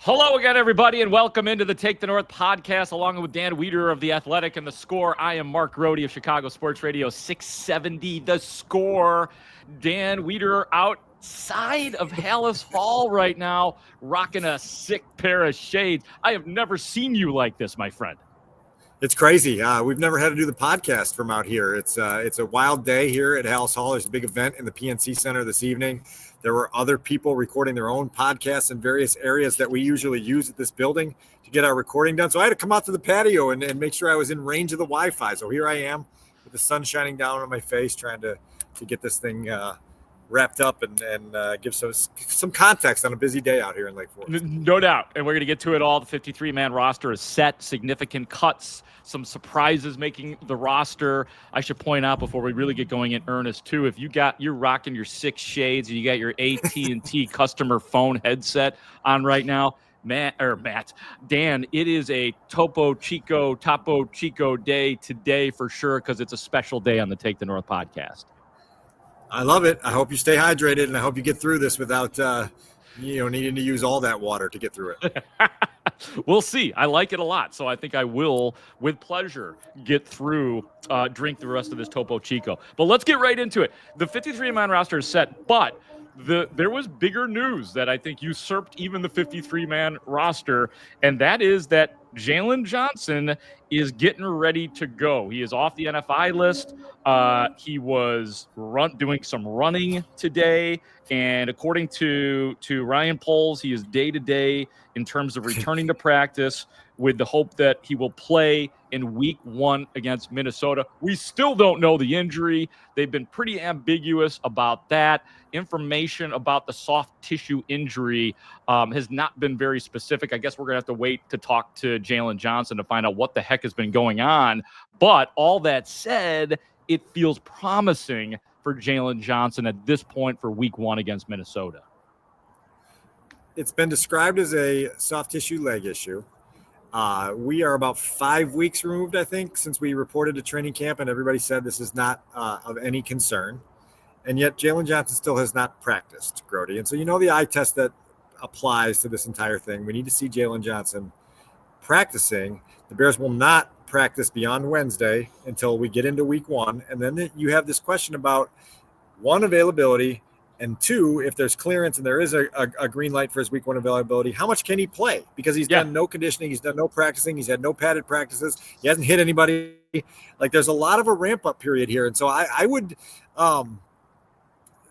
Hello again, everybody, and welcome into the Take the North podcast, along with Dan Wiederer of The Athletic and The Score. I am Mark Grote of Chicago Sports Radio 670 The Score. Dan Wiederer outside of Haugh right now, rocking a sick pair of shades. I have never seen you like this, my friend. It's crazy. We've never had to do the podcast from out here. It's a wild day here at Haugh. There's a big event in the PNC Center this evening. There were other people recording their own podcasts in various areas that we usually use at this building to get our recording done. So I had to come out to the patio and make sure I was in range of the Wi-Fi. So here I am with the sun shining down on my face, trying to get this thing wrapped up and give some context on a busy day out here in Lake Forest. No doubt. And we're going to get to it all. The 53-man roster is set, significant cuts, some surprises making the roster. I should point out before we really get going in earnest too, if you're rocking your 6 shades and you got your AT&T customer phone headset on right now, Dan, it is a Topo Chico day today for sure, because it's a special day on the Take the North podcast. I love it. I hope you stay hydrated, and I hope you get through this without, needing to use all that water to get through it. We'll see. I like it a lot, so I think I will, with pleasure, get through, drink the rest of this Topo Chico. But let's get right into it. The 53-man roster is set, but there was bigger news that I think usurped even the 53-man roster, and that is that Jaylon Johnson is getting ready to go. He is off the NFI list. He was doing some running today, and according to Ryan Poles, he is day-to-day in terms of returning to practice with the hope that he will play in week 1 against Minnesota. We still don't know the injury. They've been pretty ambiguous about that. Information about the soft tissue injury has not been very specific. I guess we're going to have to wait to talk to Jaylon Johnson to find out what the heck has been going on. But all that said, it feels promising for Jaylon Johnson at this point for week 1 against Minnesota. It's been described as a soft tissue leg issue. We are about 5 weeks removed, I think, since we reported to training camp, and everybody said this is not of any concern. And yet Jaylon Johnson still has not practiced, Grote. And so the eye test that applies to this entire thing. We need to see Jaylon Johnson practicing. The Bears will not practice beyond Wednesday until we get into week 1. And then you have this question about, 1, availability, and 2, if there's clearance and there is a green light for his week 1 availability, how much can he play? Because he's done no conditioning, he's done no practicing, he's had no padded practices, he hasn't hit anybody. Like, there's a lot of a ramp-up period here. And so I would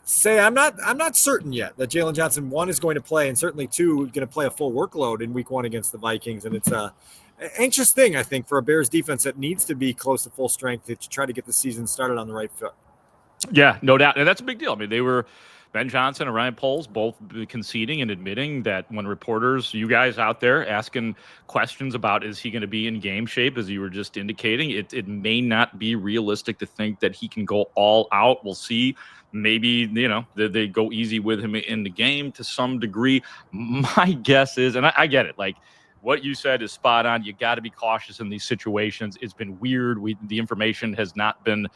say I'm not certain yet that Jaylon Johnson, 1, is going to play, and certainly 2, going to play a full workload in week 1 against the Vikings. And it's an anxious thing, I think, for a Bears defense that needs to be close to full strength to try to get the season started on the right foot. Yeah, no doubt. And that's a big deal. I mean, they were Ben Johnson and Ryan Poles both conceding and admitting that when reporters, you guys out there asking questions about is he going to be in game shape, as you were just indicating, it may not be realistic to think that he can go all out. We'll see. Maybe, they go easy with him in the game to some degree. My guess is, and I get it, like, what you said is spot on. You got to be cautious in these situations. It's been weird. The information has not been,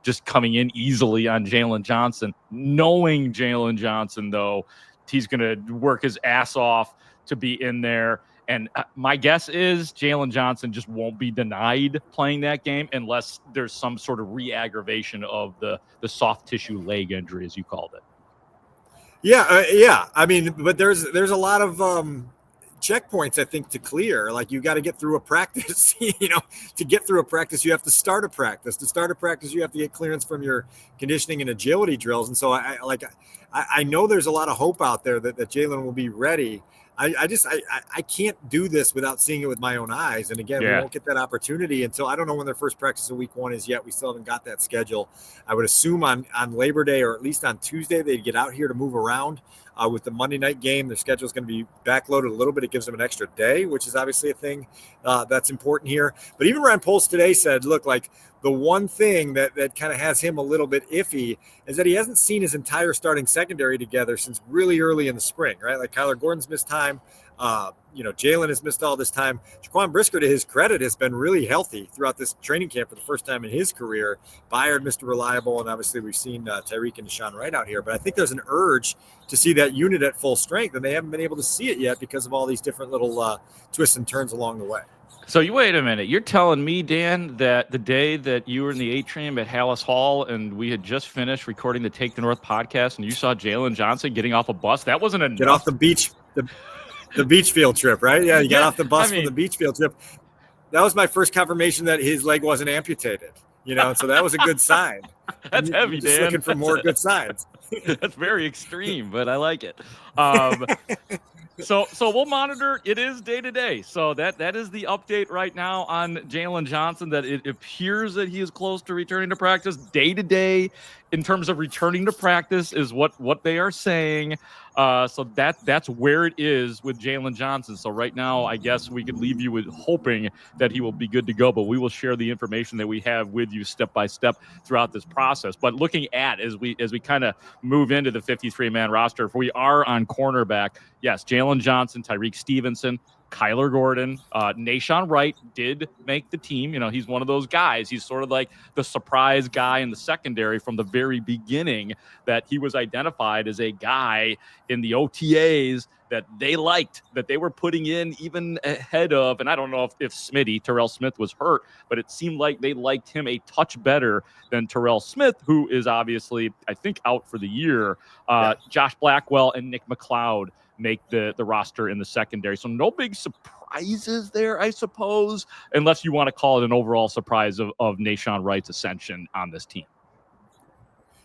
just coming in easily on Jaylon Johnson. Knowing Jaylon Johnson, though, he's going to work his ass off to be in there. And my guess is Jaylon Johnson just won't be denied playing that game unless there's some sort of re-aggravation of the soft tissue leg injury, as you called it. Yeah. I mean, but there's a lot of checkpoints, I think, to clear. Like, you got to get through a practice. To get through a practice, you have to start a practice. To start a practice, you have to get clearance from your conditioning and agility drills. And so I know there's a lot of hope out there that Jaylon will be ready. I can't do this without seeing it with my own eyes. And again, we won't get that opportunity until, I don't know when their first practice of week 1 is yet. We still haven't got that schedule. I would assume on Labor Day, or at least on Tuesday, they'd get out here to move around. With the Monday night game, their schedule is going to be backloaded a little bit. It gives them an extra day, which is obviously a thing that's important here. But even Ryan Poles today said, look, like, The one thing that kind of has him a little bit iffy is that he hasn't seen his entire starting secondary together since really early in the spring, right? Like Kyler Gordon's missed time. Jaylon has missed all this time. Jaquan Brisker, to his credit, has been really healthy throughout this training camp for the first time in his career. Byard, Mr. Reliable, and obviously we've seen Tyreek and Deshaun Wright out here. But I think there's an urge to see that unit at full strength, and they haven't been able to see it yet because of all these different little twists and turns along the way. So you wait a minute. You're telling me, Dan, that the day that you were in the atrium at Haugh and we had just finished recording the Take the North podcast and you saw Jaylon Johnson getting off a bus, that wasn't enough? Get off the beach, the beach field trip, right? Yeah, you got off the bus from the beach field trip. That was my first confirmation that his leg wasn't amputated, so that was a good sign. That's heavy, just Dan. Looking for more good signs. That's very extreme, but I like it. So we'll monitor. It is day to day. So that is the update right now on Jaylon Johnson, that it appears that he is close to returning to practice. Day to day in terms of returning to practice is what they are saying. So that's where it is with Jaylon Johnson. So right now, I guess we could leave you with hoping that he will be good to go, but we will share the information that we have with you step by step throughout this process. But looking at as we kind of move into the 53-man roster, if we are on cornerback, yes, Jaylon Johnson, Tyreek Stevenson, Kyler Gordon, Nahshon Wright did make the team. He's one of those guys. He's sort of like the surprise guy in the secondary from the very beginning, that he was identified as a guy in the OTAs that they liked, that they were putting in even ahead of, and I don't know if Terrell Smith was hurt, but it seemed like they liked him a touch better than Terrell Smith, who is obviously, I think, out for the year. Josh Blackwell and Nick McLeod make the roster in the secondary. So no big surprises there, I suppose, unless you want to call it an overall surprise of Nahshon Wright's ascension on this team.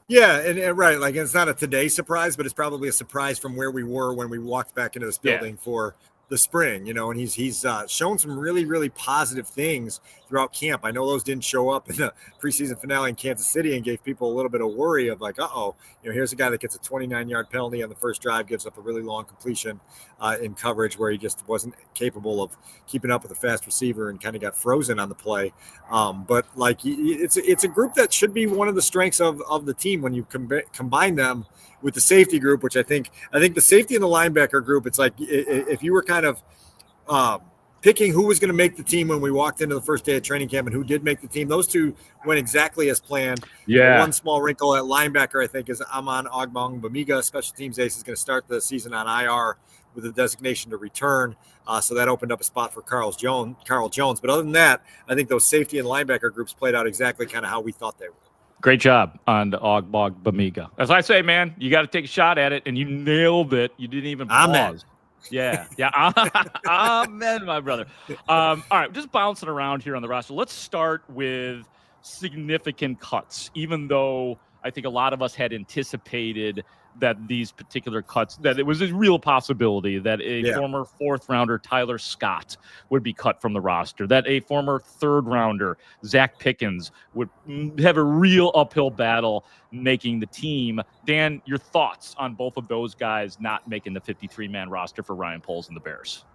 Yeah, and right, like it's not a today surprise, but it's probably a surprise from where we were when we walked back into this building for the spring, and he's shown some really, really positive things throughout camp. I know those didn't show up in the preseason finale in Kansas City and gave people a little bit of worry of like, here's a guy that gets a 29-yard penalty on the first drive, gives up a really long completion in coverage where he just wasn't capable of keeping up with a fast receiver and kind of got frozen on the play. But like it's a group that should be one of the strengths of the team when you combine them with the safety group, which I think the safety and the linebacker group, it's like if you were kind of picking who was going to make the team when we walked into the first day of training camp and who did make the team, those two went exactly as planned. Yeah. One small wrinkle at linebacker, I think, is Amon Ogbongbemiga, special teams ace, is going to start the season on IR with a designation to return. So that opened up a spot for Carl Jones. But other than that, I think those safety and linebacker groups played out exactly kind of how we thought they would. Great job on Ogbongbemiga. As I say, man, you got to take a shot at it, and you nailed it. You didn't even pause. Amen. Yeah. Amen, my brother. All right, just bouncing around here on the roster. Let's start with significant cuts, even though I think a lot of us had anticipated that these particular cuts, that it was a real possibility that a former fourth rounder, Tyler Scott, would be cut from the roster, that a former third rounder, Zacch Pickens, would have a real uphill battle making the team. Dan, your thoughts on both of those guys not making the 53-man roster for Ryan Poles and the Bears?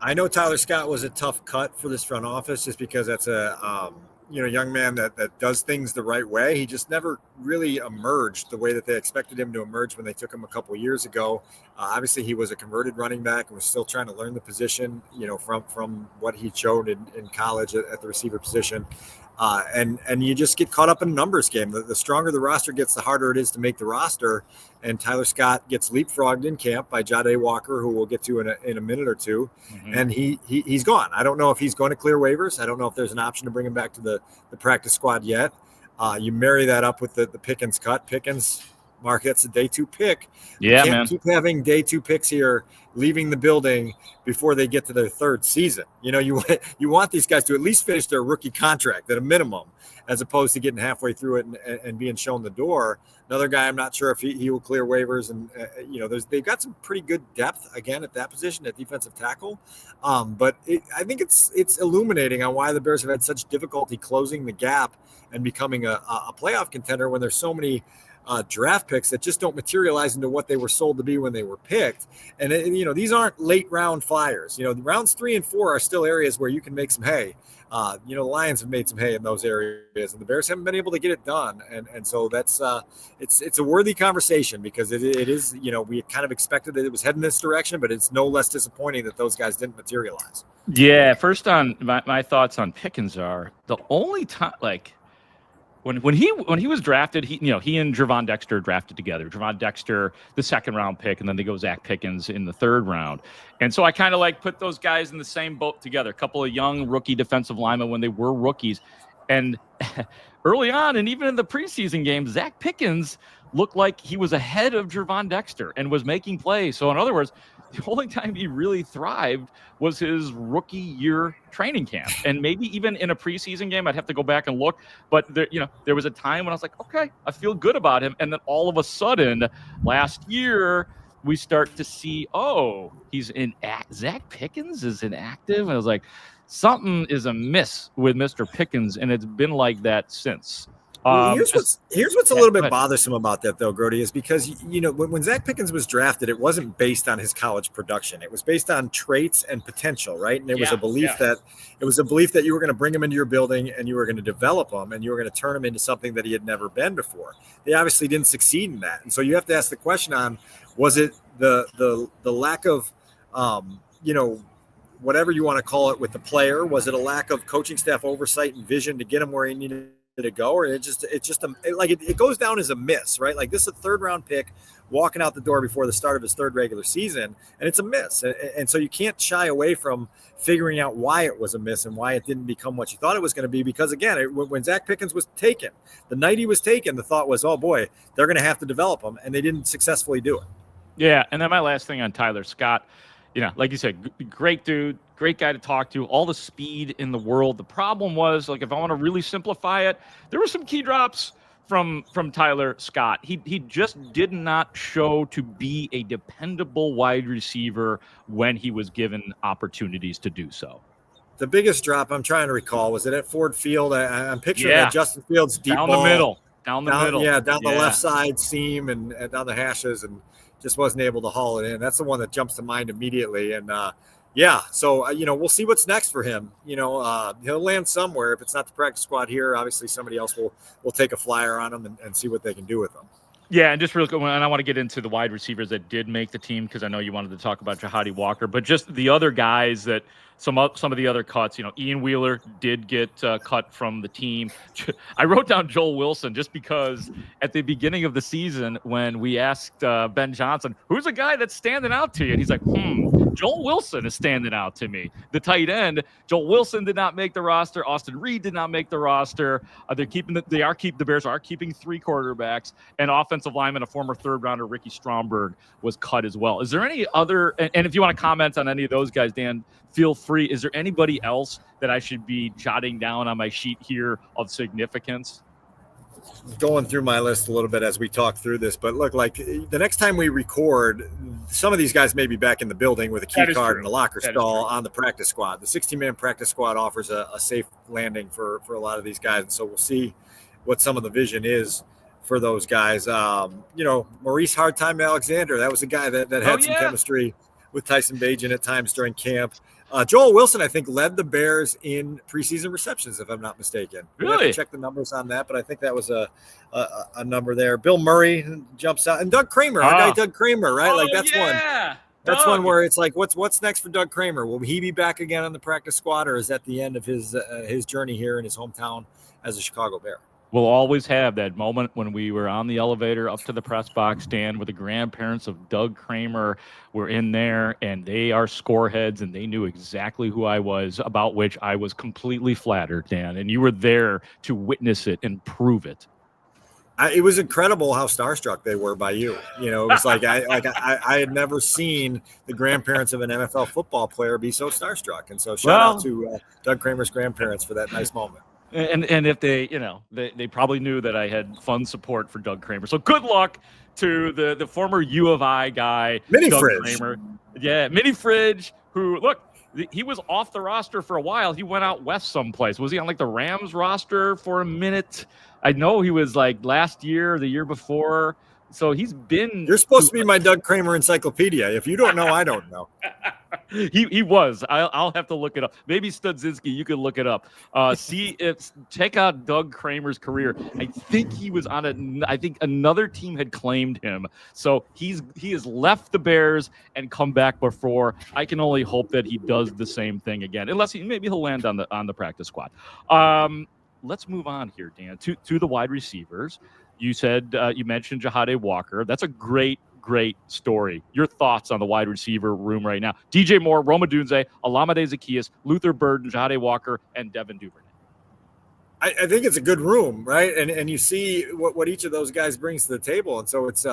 I know Tyler Scott was a tough cut for this front office just because that's a young man that does things the right way. He just never really emerged the way that they expected him to emerge when they took him a couple of years ago. Obviously, he was a converted running back and was still trying to learn the position, from what he showed in college at the receiver position. And you just get caught up in a numbers game. The stronger the roster gets, the harder it is to make the roster. And Tyler Scott gets leapfrogged in camp by Jahdae Walker, who we'll get to in a minute or two. Mm-hmm. And he's gone. I don't know if he's going to clear waivers. I don't know if there's an option to bring him back to the practice squad yet. You marry that up with the Pickens cut. Pickens, Mark, that's a day 2 pick. Yeah, you can't man. keep having day 2 picks here, leaving the building before they get to their third season. You want these guys to at least finish their rookie contract at a minimum, as opposed to getting halfway through it and being shown the door. Another guy, I'm not sure if he will clear waivers. And, they've got some pretty good depth, again, at that position, at defensive tackle. But I think it's illuminating on why the Bears have had such difficulty closing the gap and becoming a playoff contender when there's so many draft picks that just don't materialize into what they were sold to be when they were picked. And these aren't late round flyers. Rounds 3 and 4 are still areas where you can make some hay. The Lions have made some hay in those areas, and the Bears haven't been able to get it done. And so that's it's a worthy conversation, because it is, we kind of expected that it was heading this direction, but it's no less disappointing that those guys didn't materialize. Yeah, first on my thoughts on Pickens are the only time, like, when he was drafted, he and Gervon Dexter drafted together. Gervon Dexter, the second round pick, and then they go Zacch Pickens in the third round. And so I kind of like put those guys in the same boat together. A couple of young rookie defensive linemen when they were rookies. And early on, and even in the preseason games, Zacch Pickens looked like he was ahead of Gervon Dexter and was making plays. So in other words, the only time he really thrived was his rookie year training camp. And maybe even in a preseason game, I'd have to go back and look. But there was a time when I was like, okay, I feel good about him. And then all of a sudden, last year, we start to see, he's Zacch Pickens is inactive. And I was like, something is amiss with Mr. Pickens. And it's been like that since. Here's what's a little bit bothersome about that, though, Grote, is because when Zacch Pickens was drafted, it wasn't based on his college production. It was based on traits and potential, right? And there was a belief that you were going to bring him into your building and you were going to develop him and you were going to turn him into something that he had never been before. They obviously didn't succeed in that, and so you have to ask the question on: was it the lack of whatever you want to call it with the player? Was it a lack of coaching staff oversight and vision to get him where he needed to go, or it goes down as a miss, right? Like, this is a third round pick walking out the door before the start of his third regular season, and it's a miss. And so you can't shy away from figuring out why it was a miss and why it didn't become what you thought it was going to be. Because again, when Zacch Pickens was taken, the night he was taken, the thought was, oh boy, they're going to have to develop him, and they didn't successfully do it. Yeah, and then my last thing on Tyler Scott, like you said, great dude, great guy to talk to, all the speed in the world. The problem was, like, if I want to really simplify it, there were some key drops from Tyler Scott. He just did not show to be a dependable wide receiver when he was given opportunities to do so. The biggest drop I'm trying to recall, was it at Ford Field? I'm picturing that Justin Fields deep down ball. The middle. Down the middle. Yeah, down the left side seam and down the hashes, and just wasn't able to haul it in. That's the one that jumps to mind immediately. And so we'll see what's next for him. He'll land somewhere. If it's not the practice squad here, obviously somebody else will take a flyer on him and see what they can do with him. Yeah, and just real quick, and I want to get into the wide receivers that did make the team, because I know you wanted to talk about Jahadi Walker, but just the other guys that some of the other cuts. Ian Wheeler did get cut from the team. I wrote down Joel Wilson just because at the beginning of the season, when we asked Ben Johnson, who's a guy that's standing out to you? And he's like, Joel Wilson is standing out to me. The tight end, Joel Wilson did not make the roster. Austin Reed did not make the roster. The Bears are keeping 3 quarterbacks, and offensive lineman, a former third rounder, Ricky Stromberg, was cut as well. Is there any other, and if you want to comment on any of those guys, Dan, feel free. Is there anybody else that I should be jotting down on my sheet here of significance? Going through my list a little bit as we talk through this, but look, like, the next time we record, some of these guys may be back in the building with a key card and a locker stall on the practice squad. The 16-man practice squad offers a safe landing for a lot of these guys, and so we'll see what some of the vision is for those guys. Maurice Hardtime Alexander, that was a guy that had some chemistry with Tyson Bagent at times during camp. Joel Wilson, I think, led the Bears in preseason receptions, if I'm not mistaken. Really? I have to check the numbers on that, but I think that was a number there. Bill Murray jumps out, and Doug Kramer, our guy Doug Kramer, right? That's one. That's one where it's like, what's next for Doug Kramer? Will he be back again on the practice squad, or is that the end of his journey here in his hometown as a Chicago Bear? We'll always have that moment when we were on the elevator up to the press box stand where the grandparents of Doug Kramer were in there, and they are scoreheads, and they knew exactly who I was, about which I was completely flattered, Dan. And you were there to witness it and prove it. It was incredible how starstruck they were by you. It was like I had never seen the grandparents of an NFL football player be so starstruck. And so shout out to Doug Kramer's grandparents for that nice moment. And if they probably knew that I had fun support for Doug Kramer. So good luck to the former U of I guy, Mini Doug Fridge. Kramer. Yeah, Mini Fridge, who, look, he was off the roster for a while. He went out west someplace. Was he on like the Rams roster for a minute? I know he was like last year, the year before. So he's been. You're supposed to be my Doug Kramer encyclopedia. If you don't know, I don't know. He was. I'll have to look it up. Maybe Studzinski, you could look it up. Check out Doug Kramer's career. I think he was on I think another team had claimed him. So he has left the Bears and come back before. I can only hope that he does the same thing again, unless maybe he'll land on the practice squad. Let's move on here, Dan, to the wide receivers. You said you mentioned Jahade Walker. That's a great story. Your thoughts on the wide receiver room right now? DJ Moore, Rome Odunze, Olamide Zaccheaus, Luther Burden, Jahade Walker, and Devin Duvernay. I think it's a good room, right? And you see what each of those guys brings to the table. And so it's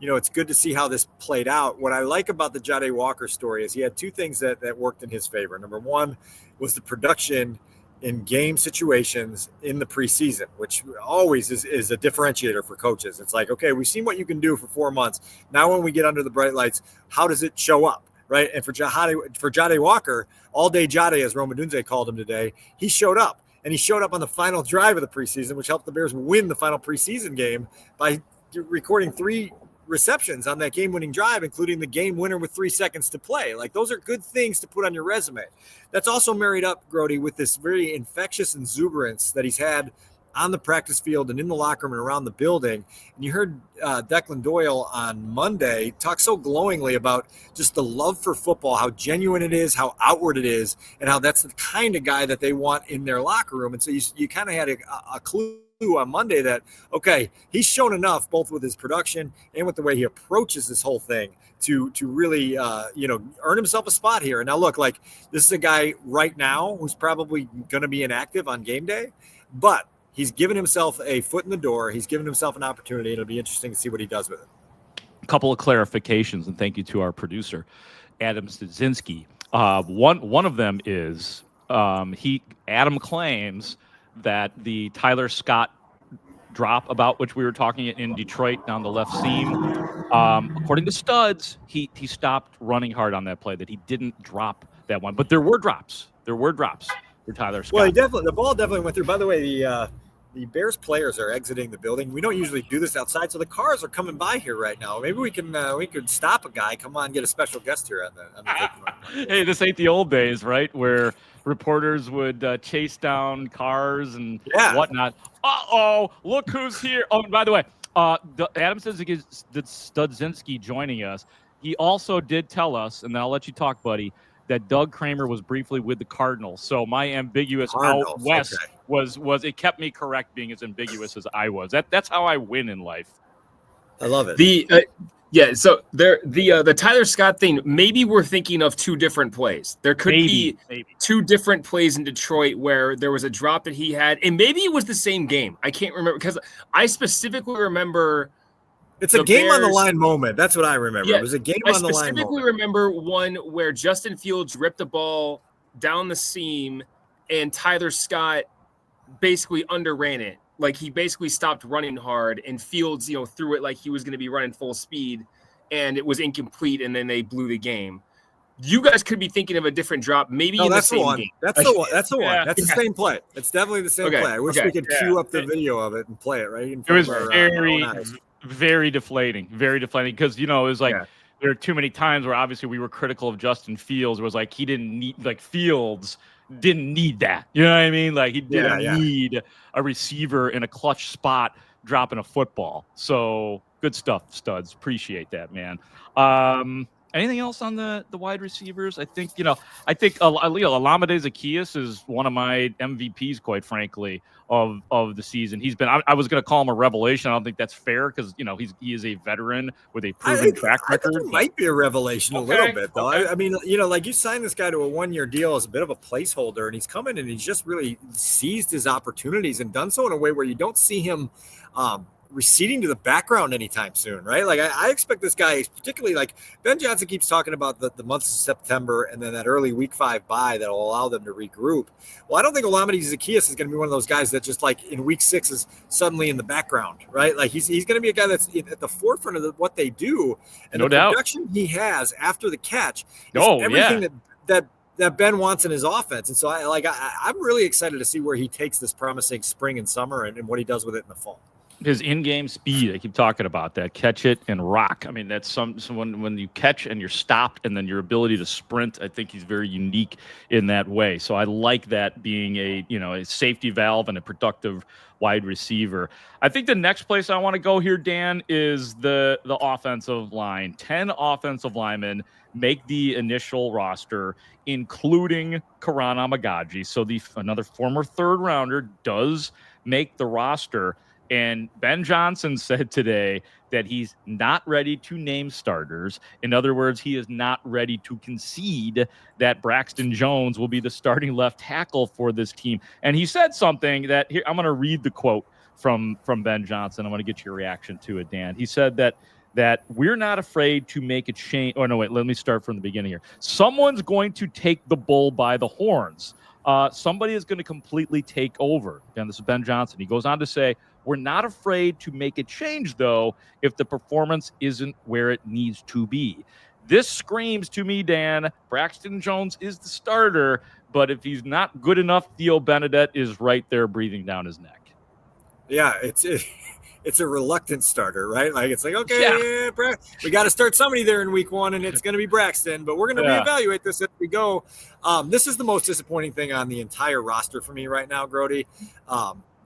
it's good to see how this played out. What I like about the Jahade Walker story is he had two things that worked in his favor. Number one was the production in game situations in the preseason, which always is a differentiator for coaches. It's like, okay, we've seen what you can do for 4 months. Now when we get under the bright lights, how does it show up, right? And for Jahade Walker, all day Jahade, as Rome Odunze called him today, he showed up. And he showed up on the final drive of the preseason, which helped the Bears win the final preseason game by recording 3 receptions on that game-winning drive, including the game winner with 3 seconds to play. Like, those are good things to put on your resume. That's also married up, Grote, with this very infectious exuberance that he's had on the practice field and in the locker room and around the building. And you heard Declan Doyle on Monday talk so glowingly about just the love for football, how genuine it is, how outward it is, and how that's the kind of guy that they want in their locker room. And so you kind of had a clue on Monday that, okay, he's shown enough both with his production and with the way he approaches this whole thing to really earn himself a spot here. And now look, like, this is a guy right now who's probably going to be inactive on game day, but he's given himself a foot in the door. He's given himself an opportunity. It'll be interesting to see what he does with it. A couple of clarifications, and thank you to our producer, Adam Studzinski. One of them is Adam claims that the Tyler Scott drop about which we were talking in Detroit down the left seam, according to Studs, he stopped running hard on that play, that he didn't drop that one. But there were drops for Tyler Scott. Well, the ball definitely went through. By the way, the Bears players are exiting the building. We don't usually do this outside, so the cars are coming by here right now. Maybe we could stop a guy, come on, get a special guest here on the Hey, this ain't the old days, right? Where reporters would chase down cars and whatnot. Uh-oh, look who's here. Oh, and by the way, Adam says Studzinski joining us. He also did tell us, and I'll let you talk, buddy, that Doug Kramer was briefly with the Cardinals. So my ambiguous out west was it kept me correct being as ambiguous as I was. That's how I win in life. I love it. So the Tyler Scott thing, maybe we're thinking of 2 different plays. There could be 2 different plays in Detroit where there was a drop that he had, and maybe it was the same game. I can't remember, because I specifically remember it's a game on the line moment. That's what I remember. Yeah, it was a game on the line moment. I specifically remember one where Justin Fields ripped the ball down the seam and Tyler Scott basically underran it. Like, he basically stopped running hard, and Fields, threw it like he was going to be running full speed, and it was incomplete, and then they blew the game. You guys could be thinking of a different drop, maybe in the same game. That's the one. That's the same play. It's definitely the same play. I wish we could cue up the video of it and play it, right? It was very deflating, because, it was like there are too many times where obviously we were critical of Justin Fields. It was like he didn't need, like, Fields didn't need that. You know what I mean? Like, he didn't need a receiver in a clutch spot dropping a football. So good stuff, Studs. Appreciate that, man. Anything else on the wide receivers? I think Olamide Zaccheaus is one of my MVPs, quite frankly, of the season. He's been. I was going to call him a revelation. I don't think that's fair because he is a veteran with a proven track record. I think it might be a revelation a little bit, though. I mean, like, you signed this guy to a 1-year deal as a bit of a placeholder, and he's come in and he's just really seized his opportunities and done so in a way where you don't see him receding to the background anytime soon, right? Like, I expect this guy, particularly, like, Ben Johnson keeps talking about the months of September and then that early week 5 bye that will allow them to regroup. Well, I don't think Olamide Zaccheaus is going to be one of those guys that just, like, in week 6 is suddenly in the background, right? Like, he's going to be a guy that's at the forefront of what they do, and the production he has after the catch is everything that Ben wants in his offense. And so I'm really excited to see where he takes this promising spring and summer and what he does with it in the fall. His in-game speed, I keep talking about that. Catch it and rock. I mean, that's when you catch and you're stopped, and then your ability to sprint. I think he's very unique in that way. So I like that being a safety valve and a productive wide receiver. I think the next place I want to go here, Dan, is the offensive line. 10 offensive linemen make the initial roster, including Karan Amagaji. So another former third rounder does make the roster. And Ben Johnson said today that he's not ready to name starters. In other words, he is not ready to concede that Braxton Jones will be the starting left tackle for this team. And he said something that here, I'm going to read the quote from Ben Johnson. I want to get your reaction to it, Dan. He said that we're not afraid to make a change. Oh, no, wait, let me start from the beginning here. Someone's going to take the bull by the horns. Somebody is going to completely take over. Again, this is Ben Johnson. He goes on to say, we're not afraid to make a change, though, if the performance isn't where it needs to be. This screams to me, Dan, Braxton Jones is the starter, but if he's not good enough, Theo Benedette is right there breathing down his neck. Yeah, it's a reluctant starter, right? Like, it's like, okay, yeah, we got to start somebody there in week 1, and it's going to be Braxton, but we're going to reevaluate this as we go. This is the most disappointing thing on the entire roster for me right now, Grote.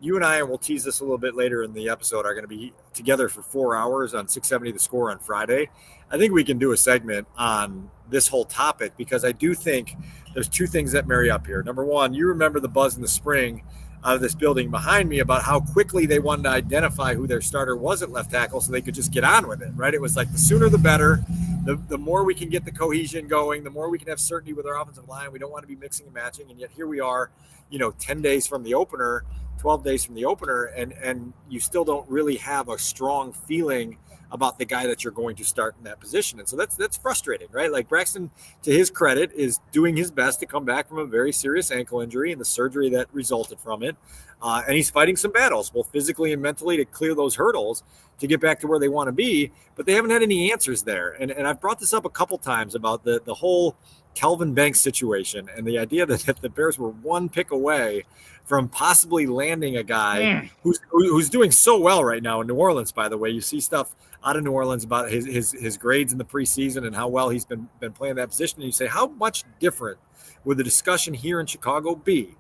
You and I, and we'll tease this a little bit later in the episode, are going to be together for 4 hours on 670 The Score on Friday. I think we can do a segment on this whole topic because I do think there's 2 things that marry up here. Number one, you remember the buzz in the spring out of this building behind me about how quickly they wanted to identify who their starter was at left tackle so they could just get on with it, right? It was like the sooner the better. The more we can get the cohesion going, the more we can have certainty with our offensive line. We don't want to be mixing and matching, and yet here we are, 10 days from the opener, 12 days from the opener, and you still don't really have a strong feeling about the guy that you're going to start in that position. And so that's frustrating, right? Like, Braxton, to his credit, is doing his best to come back from a very serious ankle injury and the surgery that resulted from it. And he's fighting some battles, both physically and mentally, to clear those hurdles to get back to where they want to be. But they haven't had any answers there. And I've brought this up a couple times about the whole Kelvin Banks situation and the idea that the Bears were 1 pick away from possibly landing a guy who's doing so well right now in New Orleans. By the way, you see stuff out of New Orleans about his grades in the preseason and how well he's been playing that position. And you say, how much different would the discussion here in Chicago be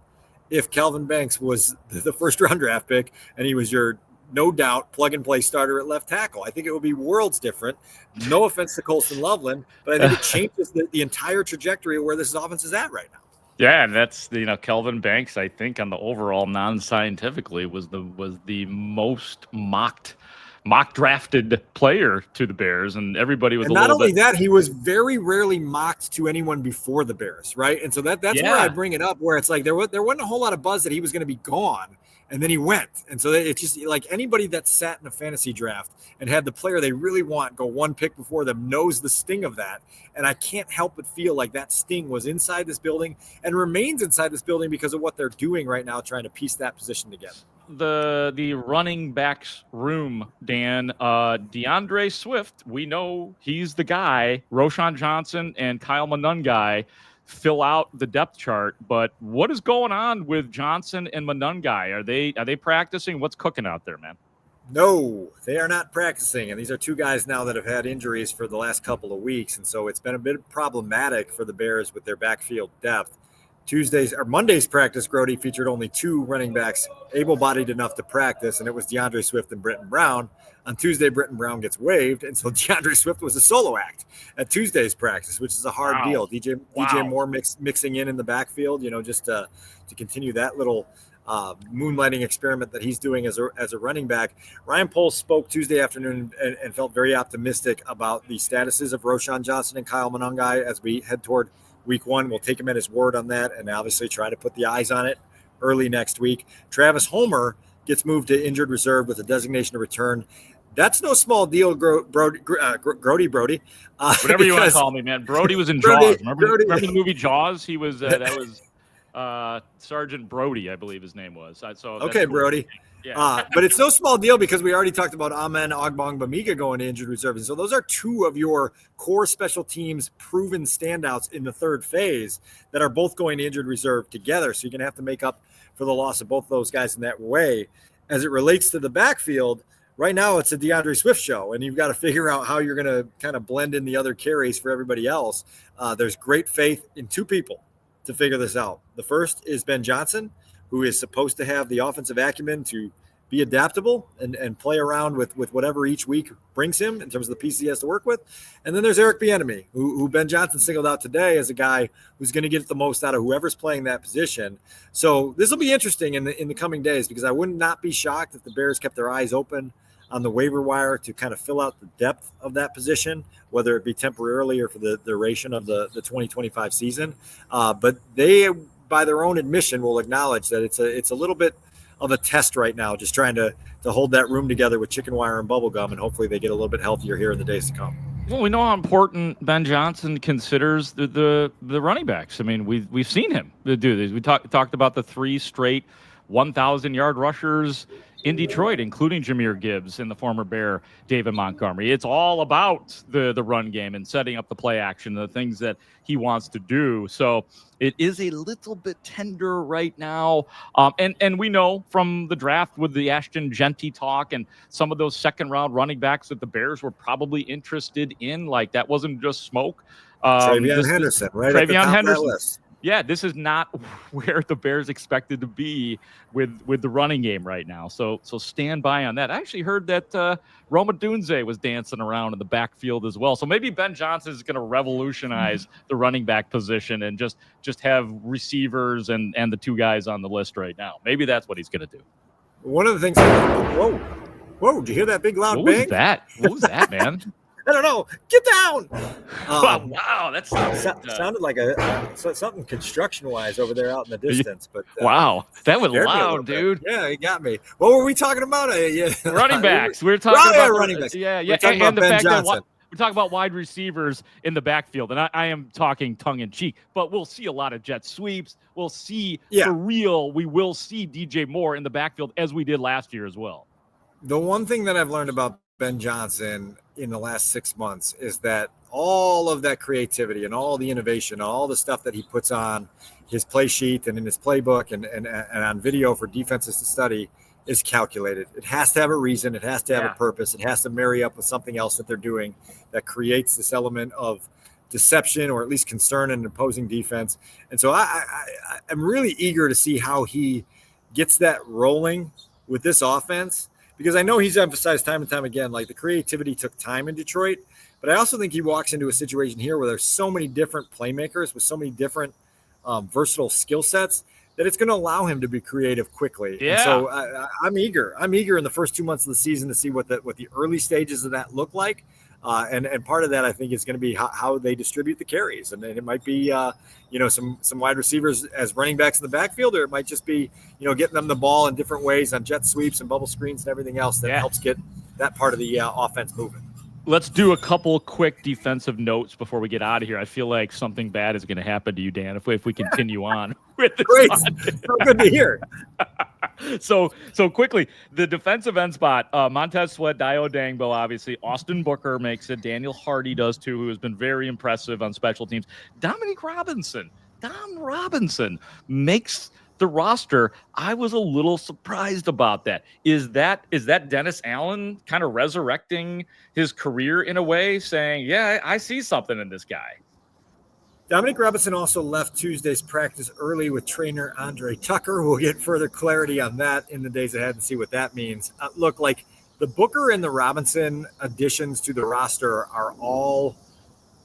if Kelvin Banks was the first round draft pick and he was your no doubt plug and play starter at left tackle? I think it would be worlds different. No offense to Colston Loveland, but I think it changes the entire trajectory of where this offense is at right now. Yeah, and that's Kelvin Banks, I think, on the overall non-scientifically was the most mock drafted player to the Bears, and everybody was. And not only that, he was very rarely mocked to anyone before the Bears, right? And so that's where I bring it up, where it's like there wasn't a whole lot of buzz that he was going to be gone, and then he went. And so it's just like anybody that sat in a fantasy draft and had the player they really want go 1 pick before them knows the sting of that. And I can't help but feel like that sting was inside this building and remains inside this building because of what they're doing right now, trying to piece that position together. The running backs room, Dan, DeAndre Swift, we know he's the guy. Roschon Johnson and Kyle Monungai fill out the depth chart, but what is going on with Johnson and Monungai? Are they practicing? What's cooking out there, man? No, they are not practicing. And these are 2 guys now that have had injuries for the last couple of weeks. And so it's been a bit problematic for the Bears with their backfield depth. Monday's practice, Grote, featured only 2 running backs able-bodied enough to practice, and it was DeAndre Swift and Britton Brown. On Tuesday, Britton Brown gets waived, and so DeAndre Swift was a solo act at Tuesday's practice, which is a hard deal. DJ Moore mixing in the backfield, just to continue that little moonlighting experiment that he's doing as a running back. Ryan Poles spoke Tuesday afternoon and felt very optimistic about the statuses of Roschon Johnson and Kyle Monungai as we head toward week 1. We'll take him at his word on that and obviously try to put the eyes on it early next week. Travis Homer gets moved to injured reserve with a designation to return. That's no small deal, Grote. Whatever you want to call me, man. Brody was in Jaws. Remember the movie Jaws? He was that was Sergeant Brody, I believe his name was. So Okay, cool. Brody. Yeah. But it's no small deal because we already talked about Amen Ogbongbemiga going to injured reserve. And so those are two of your core special teams proven standouts in the third phase that are both going to injured reserve together. So you're going to have to make up for the loss of both of those guys in that way. As it relates to the backfield, right now it's a DeAndre Swift show, and you've got to figure out how you're going to kind of blend in the other carries for everybody else. There's great faith in two people to figure this out. The first is Ben Johnson, who is supposed to have the offensive acumen to be adaptable and play around with whatever each week brings him in terms of the pieces he has to work with. And then there's Eric Bieniemy, who Ben Johnson singled out today as a guy who's going to get the most out of whoever's playing that position. So this will be interesting in the coming days, because I would not be shocked if the Bears kept their eyes open on the waiver wire to kind of fill out the depth of that position, whether it be temporarily or for the duration of the 2025 season. But they, by their own admission, will acknowledge that it's a little bit of a test right now, just trying to hold that room together with chicken wire and bubble gum, and hopefully they get a little bit healthier here in the days to come. Well, we know how important Ben Johnson considers the running backs. I mean, we've seen him do this. We talked about the 3 straight 1,000-yard rushers in Detroit, including Jahmyr Gibbs and the former Bear David Montgomery. It's all about the run game and setting up the play action, the things that he wants to do. So it is a little bit tender right now. And we know from the draft with the Ashton Genty talk and some of those second-round running backs that the Bears were probably interested in, like that wasn't just smoke. Travion Henderson, right at the top of that list. Yeah, this is not where the Bears expected to be with the running game right now. So stand by on that. I actually heard that Roma Dunze was dancing around in the backfield as well. So maybe Ben Johnson is going to revolutionize the running back position and just have receivers and the 2 guys on the list right now. Maybe that's what he's going to do. One of the things. Whoa! Did you hear that big loud bang? What was that, man? I don't know. Get down! Wow, that sounded like something construction-wise over there out in the distance. But wow, that was loud, dude. Yeah, he got me. What were we talking about? Running backs. We were talking about running backs. Yeah. And the fact that we're talking about wide receivers in the backfield, and I am talking tongue-in-cheek, but we'll see a lot of jet sweeps. We'll see, for real, we will see DJ Moore in the backfield as we did last year as well. The one thing that I've learned about Ben Johnson in the last 6 months is that all of that creativity and all the innovation, all the stuff that he puts on his play sheet and in his playbook and on video for defenses to study is calculated. It has to have a reason. It has to have a purpose. It has to marry up with something else that they're doing that creates this element of deception or at least concern in an opposing defense. And so I'm really eager to see how he gets that rolling with this offense, because I know he's emphasized time and time again, like the creativity took time in Detroit, but I also think he walks into a situation here where there's so many different playmakers with so many different versatile skill sets that it's going to allow him to be creative quickly. Yeah. And so I'm eager in the first 2 months of the season to see what the early stages of that look like. And part of that, I think, is going to be how they distribute the carries. And it might be, some wide receivers as running backs in the backfield, or it might just be, getting them the ball in different ways on jet sweeps and bubble screens and everything else that helps get that part of the offense moving. Let's do a couple quick defensive notes before we get out of here. I feel like something bad is going to happen to you, Dan, if we continue on with this. Great. So good to hear. So quickly, the defensive end spot, Montez Sweat, Dio Dangbo, obviously. Austin Booker makes it. Daniel Hardy does too, who has been very impressive on special teams. Dom Robinson makes the roster. I was a little surprised about that. Is that Dennis Allen kind of resurrecting his career in a way, saying, yeah, I see something in this guy? Dominic Robinson also left Tuesday's practice early with trainer Andre Tucker. We'll get further clarity on that in the days ahead and see what that means. Look, like the Booker and the Robinson additions to the roster are all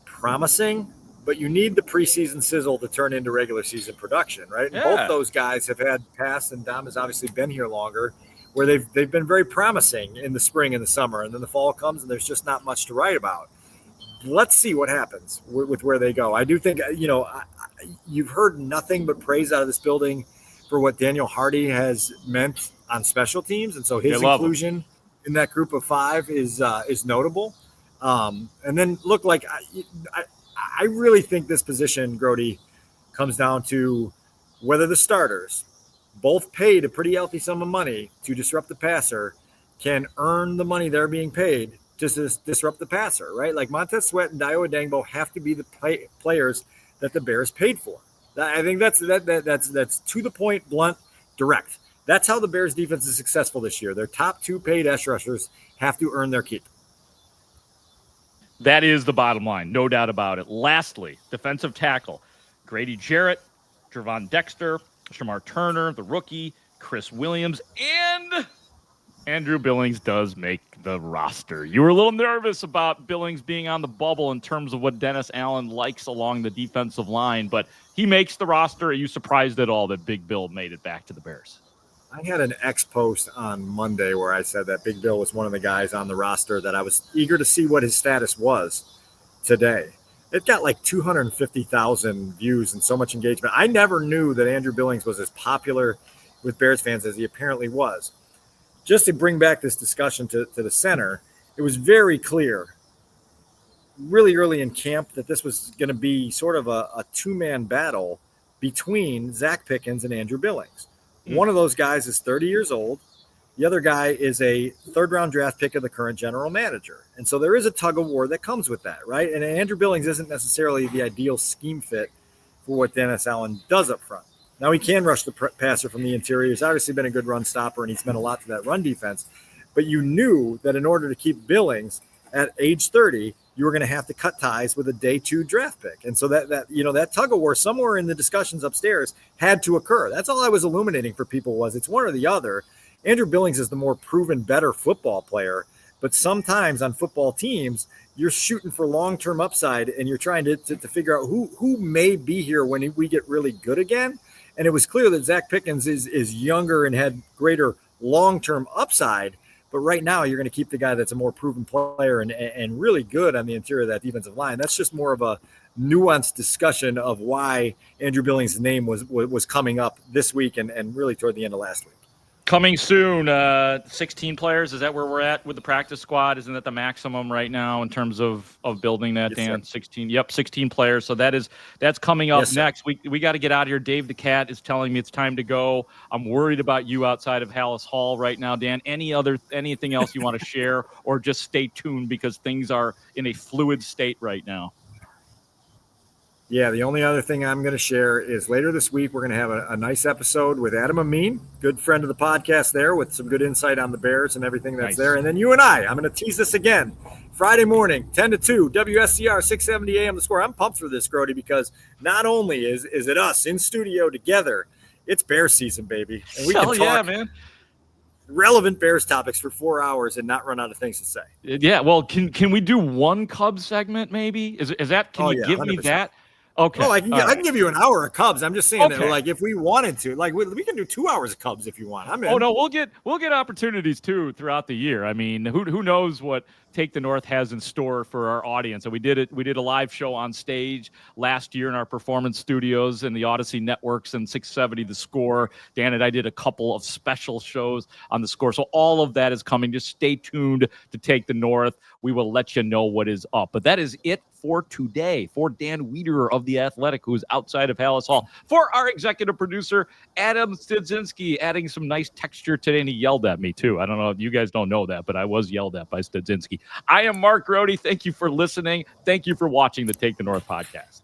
promising, but you need the preseason sizzle to turn into regular season production, right? And both those guys have had past, and Dom has obviously been here longer, where they've been very promising in the spring and the summer, and then the fall comes and there's just not much to write about. Let's see what happens with where they go. I do think, you've heard nothing but praise out of this building for what Daniel Hardy has meant on special teams, and so his inclusion in that group of 5 is notable. And then look, like I really think this position, Grote, comes down to whether the starters, both paid a pretty healthy sum of money to disrupt the passer, can earn the money they're being paid to disrupt the passer, right? Like Montez Sweat and Dio Odengbo have to be the players that the Bears paid for. I think that's to the point, blunt, direct. That's how the Bears defense is successful this year. Their top 2 paid edge rushers have to earn their keep. That is the bottom line, no doubt about it. Lastly, defensive tackle, Grady Jarrett, Trevon Dexter, Shamar Turner, the rookie, Chris Williams, and Andrew Billings does make the roster. You were a little nervous about Billings being on the bubble in terms of what Dennis Allen likes along the defensive line, but he makes the roster. Are you surprised at all that Big Bill made it back to the Bears? I had an X post on Monday where I said that Big Bill was one of the guys on the roster that I was eager to see what his status was today. It got like 250,000 views and so much engagement. I never knew that Andrew Billings was as popular with Bears fans as he apparently was. Just to bring back this discussion to the center, it was very clear really early in camp that this was going to be sort of a two-man battle between Zacch Pickens and Andrew Billings. One of those guys is 30 years old. The other guy is a third-round draft pick of the current general manager. And so there is a tug-of-war that comes with that, right? And Andrew Billings isn't necessarily the ideal scheme fit for what Dennis Allen does up front. Now, he can rush the passer from the interior. He's obviously been a good run stopper, and he's meant a lot to that run defense. But you knew that in order to keep Billings at age 30, you were going to have to cut ties with a day 2 draft pick. And so that tug-of-war somewhere in the discussions upstairs had to occur. That's all I was illuminating for people was it's one or the other. Andrew Billings is the more proven, better football player, but sometimes on football teams, you're shooting for long-term upside and you're trying to figure out who may be here when we get really good again. And it was clear that Zacch Pickens is younger and had greater long-term upside, but right now you're going to keep the guy that's a more proven player and really good on the interior of that defensive line. That's just more of a nuanced discussion of why Andrew Billings' name was coming up this week and really toward the end of last week. Coming soon, 16 players. Is that where we're at with the practice squad? Isn't that the maximum right now in terms of building that, yes, Dan? sir. 16. Yep, 16 players. So that's coming up yes, next. We got to get out of here. Dave the Cat is telling me it's time to go. I'm worried about you outside of Haugh right now, Dan. Anything else you want to share, or just stay tuned because things are in a fluid state right now? Yeah, the only other thing I'm going to share is later this week, we're going to have a nice episode with Adam Amin, good friend of the podcast there, with some good insight on the Bears and everything that's Nice. there. And then you and I'm going to tease this again. Friday morning, 10 to 2, WSCR, 670 AM, The Score. I'm pumped for this, Grote, because not only is it us in studio together, it's Bears season, baby. And we can talk man. relevant Bears topics for 4 hours and not run out of things to say. Yeah, well, can we do one Cubs segment maybe? Is that, can you give 100%. me that? Okay. Oh, I can give you an hour of Cubs. I'm just saying that, Okay. like, if we wanted to, like, we can do 2 hours of Cubs if you want. I'm in. Oh no, we'll get opportunities too throughout the year. I mean, who knows what Take the North has in store for our audience. And we did a live show on stage last year in our performance studios and the Odyssey Networks and 670 The Score. Dan and I did a couple of special shows on The Score. So all of that is coming. Just stay tuned to Take the North. We will let you know what is up. But that is it for today. For Dan Wiederer of The Athletic, who is outside of Haugh. For our executive producer, Adam Studzinski, adding some nice texture today. And he yelled at me too. I don't know if you guys don't know that, but I was yelled at by Studzinski. I am Mark Grote. Thank you for listening. Thank you for watching the Take the North podcast.